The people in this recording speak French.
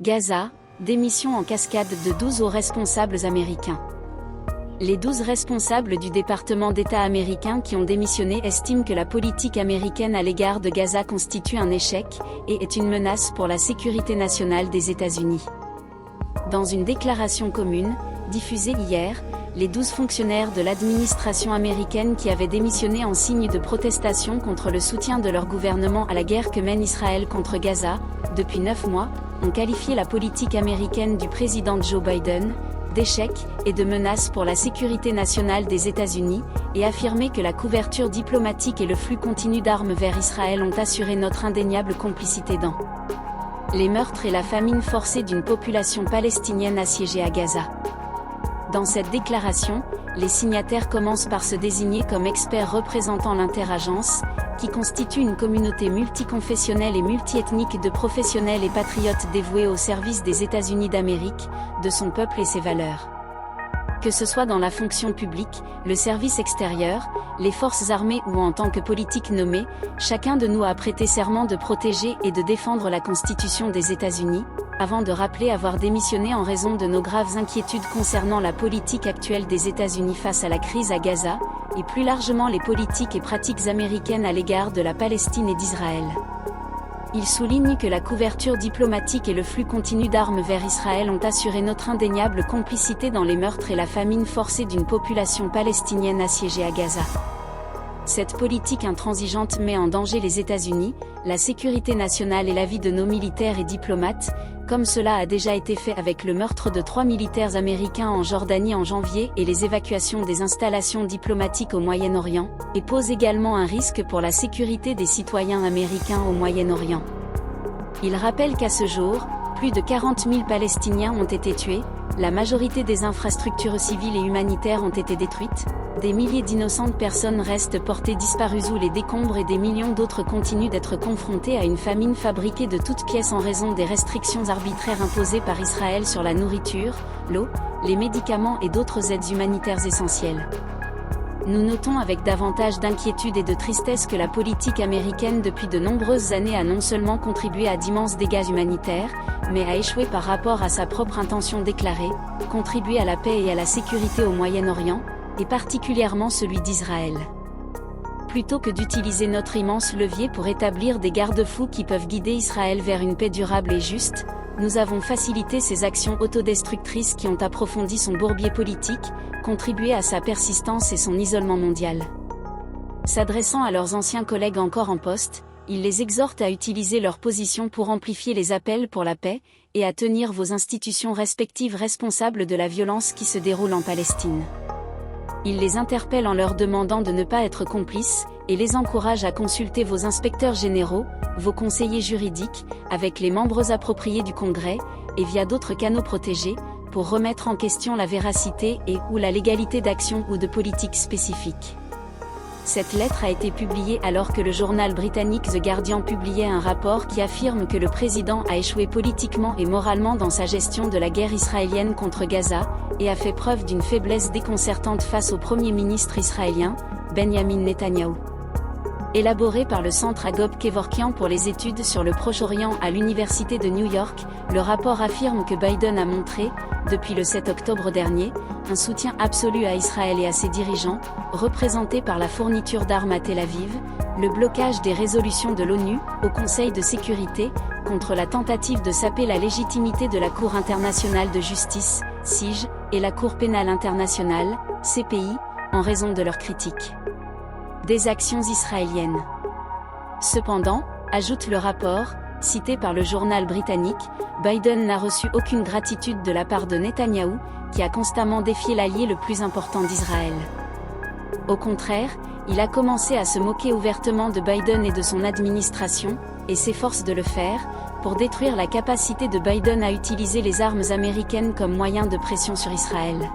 Gaza, démission en cascade de 12 hauts responsables américains. Les 12 responsables du département d'État américain qui ont démissionné estiment que la politique américaine à l'égard de Gaza constitue un échec et est une menace pour la sécurité nationale des États-Unis. Dans une déclaration commune, diffusée hier, les 12 fonctionnaires de l'administration américaine qui avaient démissionné en signe de protestation contre le soutien de leur gouvernement à la guerre que mène Israël contre Gaza, depuis 9 mois, ont qualifié la politique américaine du président Joe Biden d'échec et de menace pour la sécurité nationale des États-Unis, et affirmé que la couverture diplomatique et le flux continu d'armes vers Israël ont assuré notre indéniable complicité dans les meurtres et la famine forcée d'une population palestinienne assiégée à Gaza. Dans cette déclaration, les signataires commencent par se désigner comme experts représentant l'Interagence, qui constitue une communauté multiconfessionnelle et multiethnique de professionnels et patriotes dévoués au service des États-Unis d'Amérique, de son peuple et ses valeurs. Que ce soit dans la fonction publique, le service extérieur, les forces armées ou en tant que politique nommé, chacun de nous a prêté serment de protéger et de défendre la Constitution des États-Unis, avant de rappeler avoir démissionné en raison de nos graves inquiétudes concernant la politique actuelle des États-Unis face à la crise à Gaza, et plus largement les politiques et pratiques américaines à l'égard de la Palestine et d'Israël. Il souligne que la couverture diplomatique et le flux continu d'armes vers Israël ont assuré notre indéniable complicité dans les meurtres et la famine forcée d'une population palestinienne assiégée à Gaza. Cette politique intransigeante met en danger les États-Unis, la sécurité nationale et la vie de nos militaires et diplomates, comme cela a déjà été fait avec le meurtre de 3 militaires américains en Jordanie en janvier et les évacuations des installations diplomatiques au Moyen-Orient, et pose également un risque pour la sécurité des citoyens américains au Moyen-Orient. Il rappelle qu'à ce jour, plus de 40 000 Palestiniens ont été tués, la majorité des infrastructures civiles et humanitaires ont été détruites, des milliers d'innocentes personnes restent portées disparues sous les décombres et des millions d'autres continuent d'être confrontés à une famine fabriquée de toutes pièces en raison des restrictions arbitraires imposées par Israël sur la nourriture, l'eau, les médicaments et d'autres aides humanitaires essentielles. Nous notons avec davantage d'inquiétude et de tristesse que la politique américaine depuis de nombreuses années a non seulement contribué à d'immenses dégâts humanitaires, mais a échoué par rapport à sa propre intention déclarée, contribuer à la paix et à la sécurité au Moyen-Orient, et particulièrement celui d'Israël. Plutôt que d'utiliser notre immense levier pour établir des garde-fous qui peuvent guider Israël vers une paix durable et juste, nous avons facilité ses actions autodestructrices qui ont approfondi son bourbier politique, contribué à sa persistance et son isolement mondial. S'adressant à leurs anciens collègues encore en poste, il les exhorte à utiliser leur position pour amplifier les appels pour la paix, et à tenir vos institutions respectives responsables de la violence qui se déroule en Palestine. Il les interpelle en leur demandant de ne pas être complices, et les encourage à consulter vos inspecteurs généraux, vos conseillers juridiques, avec les membres appropriés du Congrès, et via d'autres canaux protégés, pour remettre en question la véracité et/ou la légalité d'actions ou de politiques spécifiques. Cette lettre a été publiée alors que le journal britannique The Guardian publiait un rapport qui affirme que le président a échoué politiquement et moralement dans sa gestion de la guerre israélienne contre Gaza, et a fait preuve d'une faiblesse déconcertante face au Premier ministre israélien, Benjamin Netanyahou. Élaboré par le Centre Agop Kevorkian pour les études sur le Proche-Orient à l'Université de New York, le rapport affirme que Biden a montré, depuis le 7 octobre dernier, un soutien absolu à Israël et à ses dirigeants, représentés par la fourniture d'armes à Tel Aviv, le blocage des résolutions de l'ONU, au Conseil de sécurité, contre la tentative de saper la légitimité de la Cour internationale de justice, CIJ, et la Cour pénale internationale, CPI, en raison de leurs critiques des actions israéliennes. Cependant, ajoute le rapport, cité par le journal britannique, Biden n'a reçu aucune gratitude de la part de Netanyahou, qui a constamment défié l'allié le plus important d'Israël. Au contraire, il a commencé à se moquer ouvertement de Biden et de son administration, et s'efforce de le faire, pour détruire la capacité de Biden à utiliser les armes américaines comme moyen de pression sur Israël.